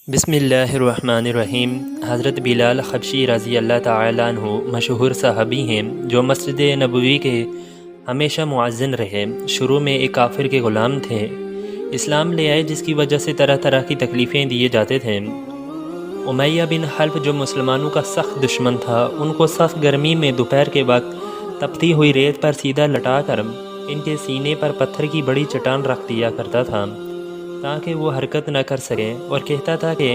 بسم اللہ الرحمن الرحیم۔ حضرت بلال حبشی رضی اللہ تعالیٰ عنہ مشہور صحابی ہیں جو مسجد نبوی کے ہمیشہ مؤذن رہے۔ شروع میں ایک کافر کے غلام تھے، اسلام لے آئے جس کی وجہ سے طرح طرح کی تکلیفیں دیے جاتے تھے۔ امیہ بن حلف جو مسلمانوں کا سخت دشمن تھا، ان کو سخت گرمی میں دوپہر کے وقت تپتی ہوئی ریت پر سیدھا لٹا کر ان کے سینے پر پتھر کی بڑی چٹان رکھ دیا کرتا تھا تاکہ وہ حرکت نہ کر سکیں، اور کہتا تھا کہ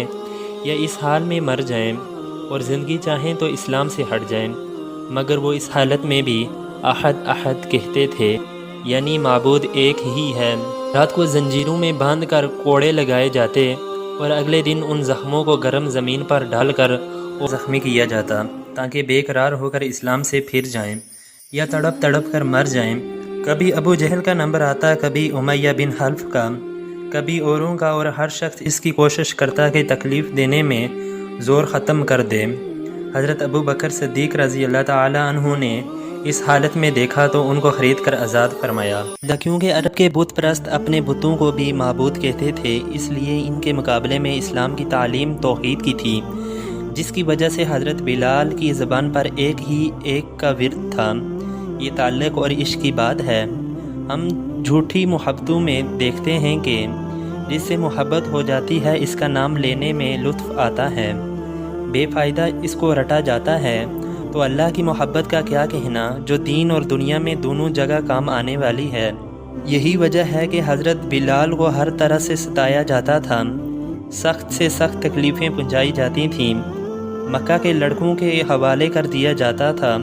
یا اس حال میں مر جائیں اور زندگی چاہیں تو اسلام سے ہٹ جائیں، مگر وہ اس حالت میں بھی احد احد کہتے تھے، یعنی معبود ایک ہی ہے۔ رات کو زنجیروں میں باندھ کر کوڑے لگائے جاتے اور اگلے دن ان زخموں کو گرم زمین پر ڈال کر زخمی کیا جاتا تاکہ بے قرار ہو کر اسلام سے پھر جائیں یا تڑپ تڑپ کر مر جائیں۔ کبھی ابو جہل کا نمبر آتا، کبھی امیہ بن حلف کا، کبھی اوروں کا، اور ہر شخص اس کی کوشش کرتا کہ تکلیف دینے میں زور ختم کر دے۔ حضرت ابو بکر صدیق رضی اللہ تعالی عنہ نے اس حالت میں دیکھا تو ان کو خرید کر آزاد فرمایا۔ کیونکہ عرب کے بت پرست اپنے بتوں کو بھی معبود کہتے تھے، اس لیے ان کے مقابلے میں اسلام کی تعلیم توحید کی تھی، جس کی وجہ سے حضرت بلال کی زبان پر ایک کا ورد تھا۔ یہ تعلق اور عشق کی بات ہے۔ ہم جھوٹی محبتوں میں دیکھتے ہیں کہ جس سے محبت ہو جاتی ہے اس کا نام لینے میں لطف آتا ہے، بے فائدہ اس کو رٹا جاتا ہے، تو اللہ کی محبت کا کیا کہنا جو دین اور دنیا میں دونوں جگہ کام آنے والی ہے۔ یہی وجہ ہے کہ حضرت بلال کو ہر طرح سے ستایا جاتا تھا، سخت سے سخت تکلیفیں پہنچائی جاتی تھیں، مکہ کے لڑکوں کے حوالے کر دیا جاتا تھا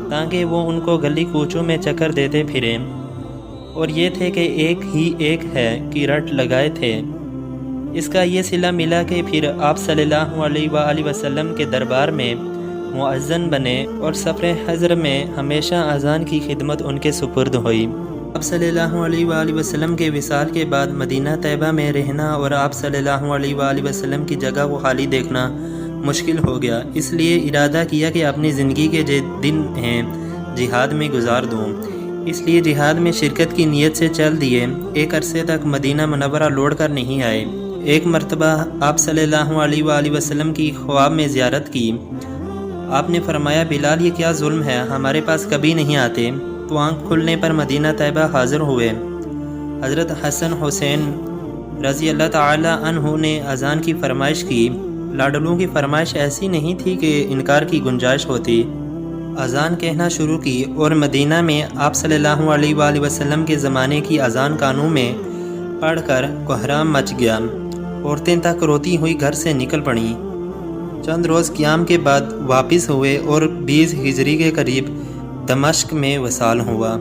تاکہ وہ ان کو گلی کوچوں میں چکر دیتے پھریں، اور یہ تھے کہ ایک ہی ایک ہے کی رٹ لگائے تھے۔ اس کا یہ صلہ ملا کہ پھر آپ صلی اللہ علیہ وآلہ وسلم کے دربار میں مؤذن بنے اور سفر حضر میں ہمیشہ اذان کی خدمت ان کے سپرد ہوئی۔ آپ صلی اللہ علیہ وآلہ وسلم کے وصال کے بعد مدینہ طیبہ میں رہنا اور آپ صلی اللہ علیہ وآلہ وسلم کی جگہ کو خالی دیکھنا مشکل ہو گیا، اس لیے ارادہ کیا کہ اپنی زندگی کے جو دن ہیں جہاد میں گزار دوں۔ اس لیے جہاد میں شرکت کی نیت سے چل دیے۔ ایک عرصے تک مدینہ منورہ لوٹ کر نہیں آئے۔ ایک مرتبہ آپ صلی اللہ علیہ وآلہ وسلم کی خواب میں زیارت کی۔ آپ نے فرمایا، بلال یہ کیا ظلم ہے، ہمارے پاس کبھی نہیں آتے، تو آنکھ کھلنے پر مدینہ طیبہ حاضر ہوئے۔ حضرت حسن حسین رضی اللہ تعالی عنہ نے اذان کی فرمائش کی۔ لاڈلوں کی فرمائش ایسی نہیں تھی کہ انکار کی گنجائش ہوتی۔ اذان کہنا شروع کی اور مدینہ میں آپ صلی اللہ علیہ وآلہ وسلم کے زمانے کی اذان کانوں میں پڑھ کر کوہرام مچ گیا۔ عورتیں تک روتی ہوئی گھر سے نکل پڑیں۔ چند روز قیام کے بعد واپس ہوئے اور 20 ہجری کے قریب دمشق میں وصال ہوا۔